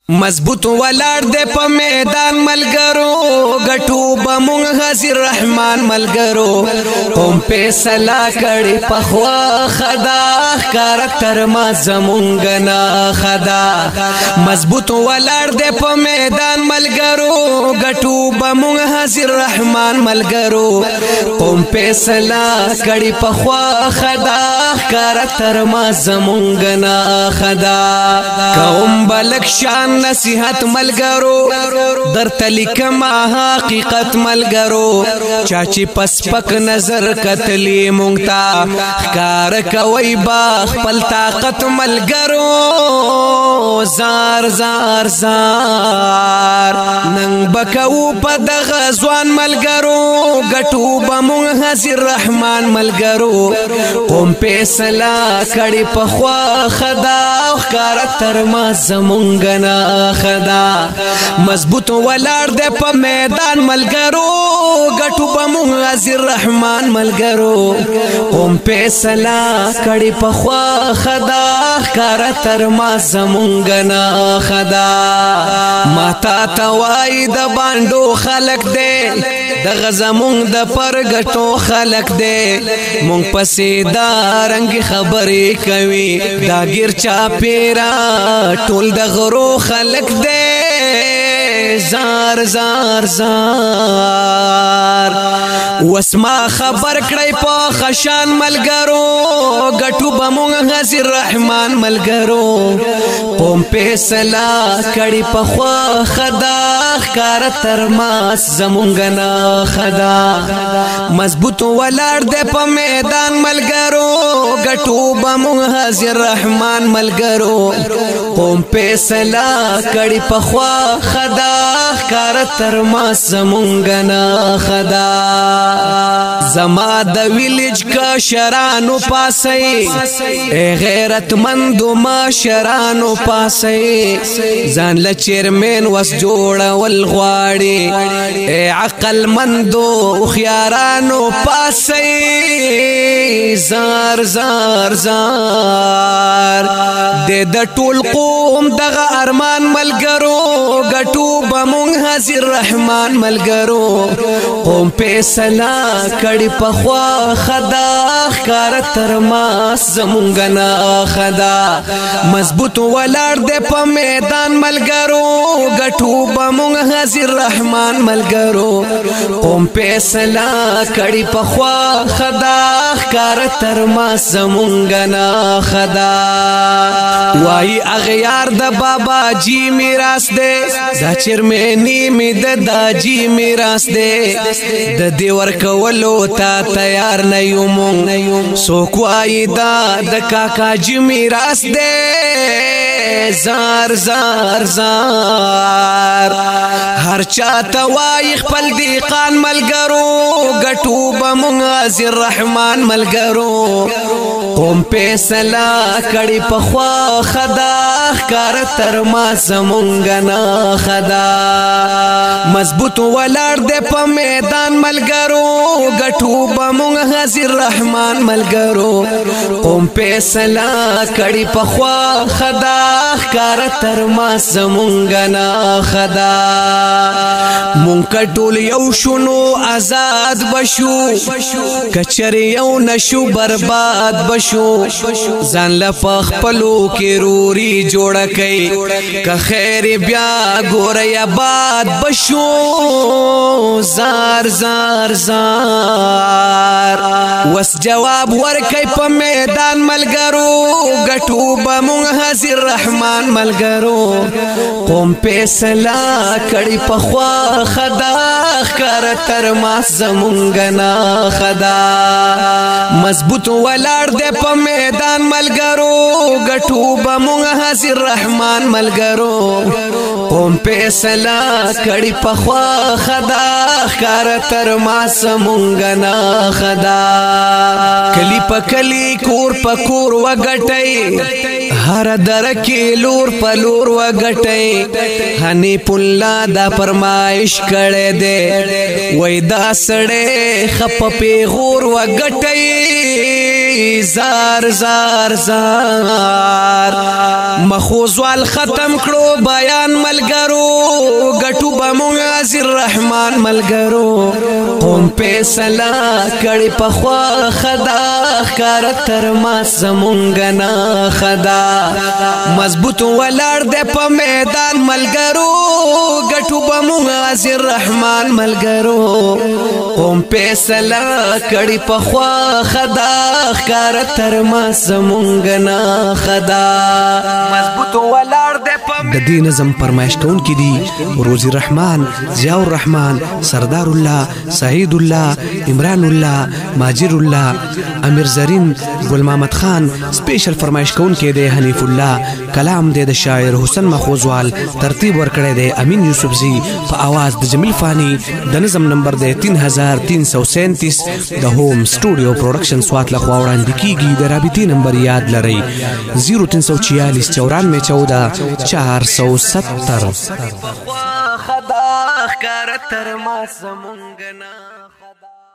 مضبوط ولار دے په میدان ملګرو غټو بمون حاضر رحمان ملګرو قوم په سلا کړي په خوا خدا کاراکټر ما زمونږ نه خدا مضبوط ولار دے په میدان ملګرو غټو بمون حاضر رحمان ملګرو قوم په سلا کړي په خوا خدا کاراکټر ما زمونږ نه خدا قوم بلک شان نصیحت ملګرو در تلیکما حقیقت ملګرو چاچی پسپک نظر کتلی مونږتا ښکار کوي با خپل طاقت ملګرو زار زار زار نن بکو په دغه ځوان ملګرو غټو بمون حاضر رحمان ملګرو قوم په سلا کړي په خوا خدا کاراکټر ما زمونږ نه خدا مضبوط ولار دے په میدان ملګرو غټو بمون حاضر رحمان ملګرو قوم په سلا کړي په خوا خدا کاراکټر ما زمونږ نه خدا ماتا توای د باندو خلق دے د غزمون د پرګټو خلق دے مونږ پسې دا رنگ خبرې کوي دا غیر چا پیرا ټول د غرو خلق دے زار زار زار وسما خبر کړی په خشان ملګرو غټو بمون حاضر رحمان ملګرو قوم په سلا کړي په خوا خدا کاراکټر ما زمونږ نه خدا مضبوط ولار دے په میدان ملګرو غټو بمون حاضر رحمان ملګرو قوم په سلا کړي په خوا خدا کاراکټر ما زمونږ نه خدا زما د ویلیج کا شرانو پاسي غیرت مندو ما شرانو پاسي ځان ل چیرمن وس جوړول غواړي عقل مندو خيارانو پاسي زار زار زار د ټول قوم دغه ارمان ملګرو غټو بمون حاضر رحمان ملګرو قوم په سلا کړي په خوا خدا کاراکټر ما زمونږ نه خدا مضبوط ولار دے په میدان ملګرو غټو بمون حاضر رحمان ملګرو قوم په سلا کړي په خوا خدا کاراکټر ما زمونږ نه خدا وای اغیار د بابا جی میراث دے دا چرمنی می د داجی میراث دے د دې ورکولو تا تیار نه یو مونږ څوک وایي دا د کاکا جی میراث دے زار زار زار هر چاته وایي خپل دیقان ملګرو غټو بمون حاضر رحمان ملګرو قوم په سلا کړي په خوا خدا کاراکټر ما زمونږ نه خدا مضبوط ولار دے په میدان ملګرو غټو بمون حاضر رحمان ملګرو قوم په سلا کړي په خوا خدا کاراکټر ما زمونږ نه خدا مونږ ټول یو شونو آزاد بشو کچری یو نشو برباد بشو ځان له خپلو کې روري جوړ کړي که خیر بیا ګورې آباد بشو زار زار زار وس جواب ورکي په میدان ملګرو غټو بمون حاضر رحمان ملګرو قوم په سلا کړي په خوا خدا کاراکټر ما زمونږ نه خدا مضبوط ولار دے په میدان ملګرو غټو بمون حاضر رحمان ملګرو قوم په سلا کړي په خوا خدا کاراکټر ما زمونږ نه خدا کلی په کلی کور په کور وګټي هر در کې لور په لور وګټي هني پولا دا فرمایش کړي دے وای دا سړې خپ په غور وګټي زار زار زار مخوزوال ختم کړو بیان ملګرو ګټو بمونږ عزیز رحمان ملګرو قوم فیصله کړي په خوا خدا ښکار تر ما زمونږ نه خدا مضبوط ولاړ دی په میدان ملګرو ګټو بمونږ عزیز رحمان ملګرو قوم فیصله کړي په خوا خدا ښکار تر ما زمونږ نه خدا مضبوط ولاړ دی د دې نظم فرمایش کوونکي دي روزي رحمان ضیاء الرحمن سردار الله سعید الله عمران الله ماجر الله امیر زرین ګل محمد خان سپیشل فرمایش کوونکي دی حنیف الله کلام دی د شاعر حسن مخوزوال ترتیب ورکړی دی امین یوسفزی په आवाज د جمیل فانی د نظم نمبر دی 3337 د هوم سټوډیو پروډکشن سوات لخوا وړاندې کیږي د رابطې نمبر یاد لرئ 0346 9414 470 خدا ښکار تر ما زمونږ نه خدا